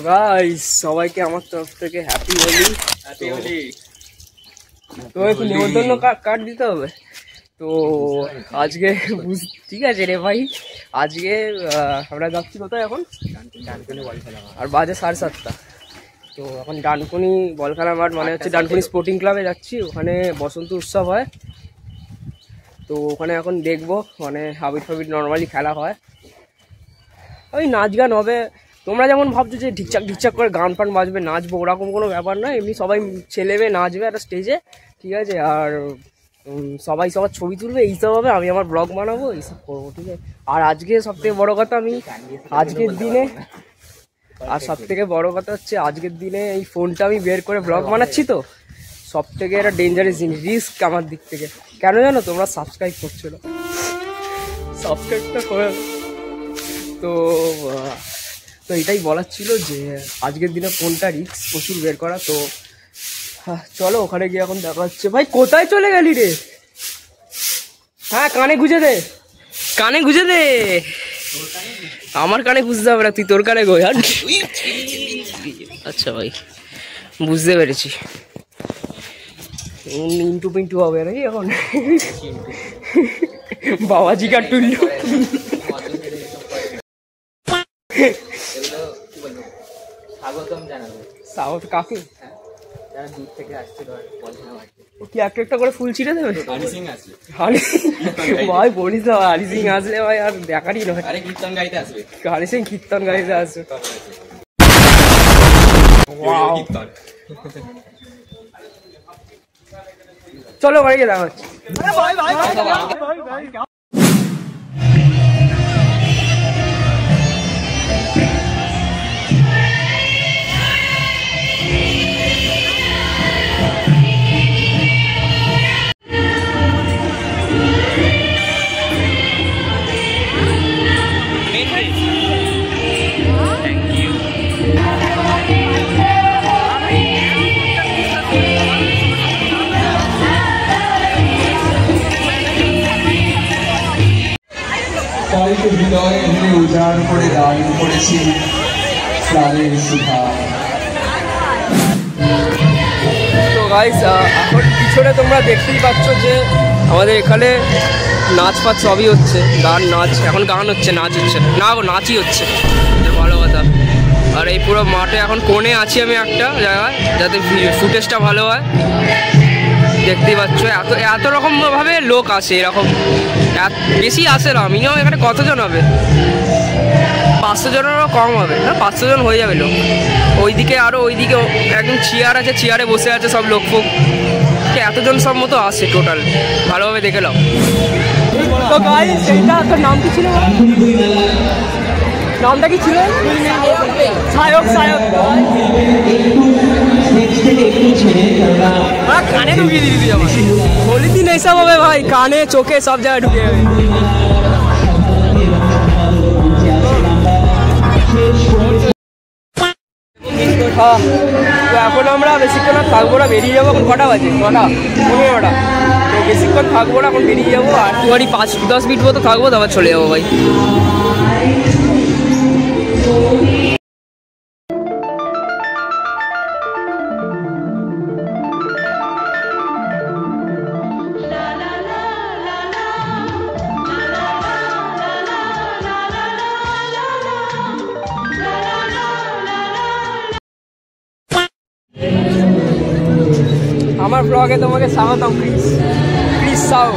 Guys সবাইকে আমার তরফ থেকে হ্যাপি হোলি। তো একটু নিমন্ত্রণ কার্ড দিতে হবে তো আজকে ঠিক আছে রে ভাই। আজকে আমরা যাচ্ছি কোথায় এখন? ডানকুনি বল খেলা আর বাজে 7:30। তো এখন ডানকুনি বল খেলা মাঠ মানে হচ্ছে ডানকুনি স্পোর্টিং ক্লাবে যাচ্ছি। ওখানে বসন্ত উৎসব হয়, তো ওখানে এখন দেখবো মানে হাবিট ফাবিট নর্মালি খেলা হয়, ওই নাচ গান হবে। তোমরা যেমন ভাবছো যে ঢিকচাক ঢিকচাক করে গান ফান বাজবে নাচবো, ওরকম কোনো ব্যাপার না। এমনি সবাই ছেলে মেয়ে নাচবে একটা স্টেজে, ঠিক আছে? আর সবাই সবার ছবি তুলবে, এইসব হবে। আমি আমার ব্লগ বানাবো, এইসব করবো, ঠিক আছে? আর আজকে সবথেকে বড় কথা, আমি আজকের দিনে সবথেকে বড় কথা হচ্ছে আজকের দিনে এই ফোনটা আমি বের করে ব্লগ বানাচ্ছি। তো সব থেকে একটা ডেঞ্জারাস জিনিস, রিস্ক আমার দিক থেকে। কেন জানো? তোমরা সাবস্ক্রাইব করছো না, সাবস্ক্রাইবটা করে। তো এটাই বলার ছিল যে আজকের দিনে ফোনটা রিস্ক প্রচুর বের করা। তো চলো ওখানে গিয়ে এখন দেখা হচ্ছে। ভাই কোথায় চলে গেলি রে? হ্যাঁ কানে গুঁজে দে, কানে গুঁজে দে। আমার কানে গুঁজতে হবে না, তুই তোর কানে গো। আচ্ছা ভাই বুঝতে পেরেছি। ইন্টু পিন্টু হবে নাকি এখন? বাবাজি কার টুল্লু। স্বাগতম জানাবো। স্বাগত কাকে? যারা দূর থেকে আসছে পড়াশোনা করতে। কি একটা করে ফুল ছিঁড়ে দেবে? হরি সিং আসবে। ভাই বলিস না, হরি সিং আসলে ভাই আর দেখারই নয়। আরে কীর্তন গাইতে আসবে। হরি সিং কীর্তন গাইতে আসবে। চলো বাড়ি গিয়ে দেখা হচ্ছে। কালকে হৃদয় এনে উজাড় করে দান করেছি প্রাণের সুধা। তো গাইস এখন পিছনে তোমরা দেখতেই পাচ্ছ যে আমাদের এখানে নাচ ফাচ সবই হচ্ছে, গান নাচ। এখন গান হচ্ছে, নাচ হচ্ছে না, নাচই হচ্ছে, ভালো কথা। আর এই পুরো মাঠে এখন কোণে আছি আমি একটা জায়গায়, যাতে ফুটেজটা ভালো হয়। দেখতেই পাচ্ছ এত রকমভাবে লোক আসে, এরকম বেশি আসে না। মিনিমাম এখানে কতজন হবে? 500 জনেরও কম হবে না, 500 জন হয়ে যাবে লোক। ওইদিকে আরও ওইদিকে একদম চেয়ার আছে, চেয়ারে বসে আছে সব লোক ফোক। এতজন সব মতো আসে টোটাল, ভালোভাবে দেখে নাও। তো গাইস সেইটা তোর নাম কি ছিল? নামটা কি ছিল? সায়ক। সায়ক কানে ঢুকিয়ে দিবি আমার। হোলির দিন এইসব হবে ভাই, কানে চোখে সব জায়গায় ঢুকে যাবে। তো এখন আমরা বেশিক্ষণ আর থাকবো না, বেরিয়ে যাবো। এখন কটা বাজে? 9:15। তো বেশিক্ষণ থাকবো না, এখন বেরিয়ে যাবো। আর তুই 5-10 মিনিট মতো থাকবো, তারপর চলে যাবো ভাই। আমার ব্লগে তোমাকে স্বাগতম। Please Sao.